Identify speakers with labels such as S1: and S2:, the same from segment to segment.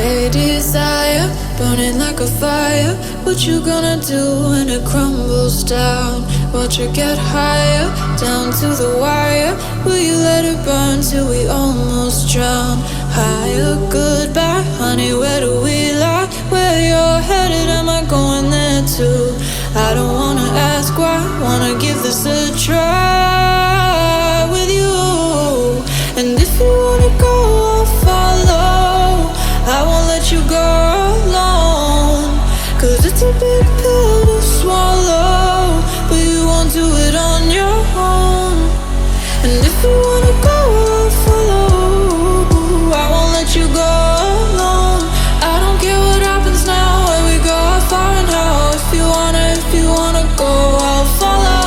S1: a desire, burning like a fire. What you gonna do when it crumbles down? Watch it get higher, down to the wire. Will you let it burn till we almost drown? Higher, goodbye, honey, where do we lie? Where you're headed, am I going there too? I don't wanna ask why, wanna give this a try with you. And if you wanna go, I'll follow. I won't let you go alone, 'cause it's a big pill to swallow, but you won't do it on your own. And if you wanna go, I'll follow. I won't let you go alone. I don't care what happens now, where we go, how far and how. If you wanna go, I'll follow.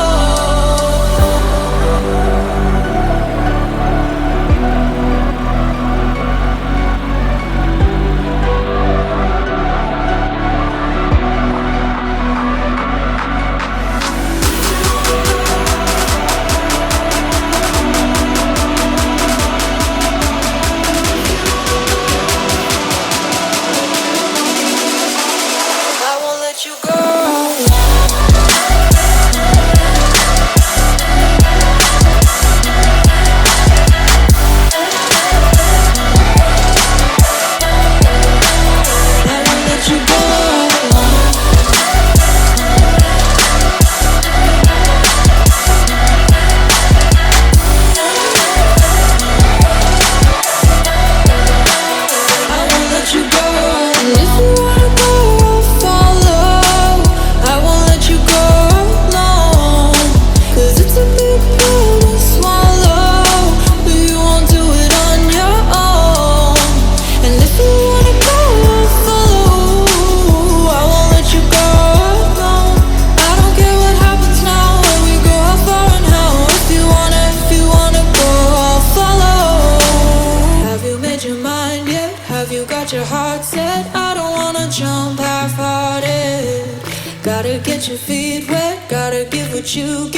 S1: Your heart set, I don't wanna jump half-hearted. Gotta get your feet wet, gotta give what you get.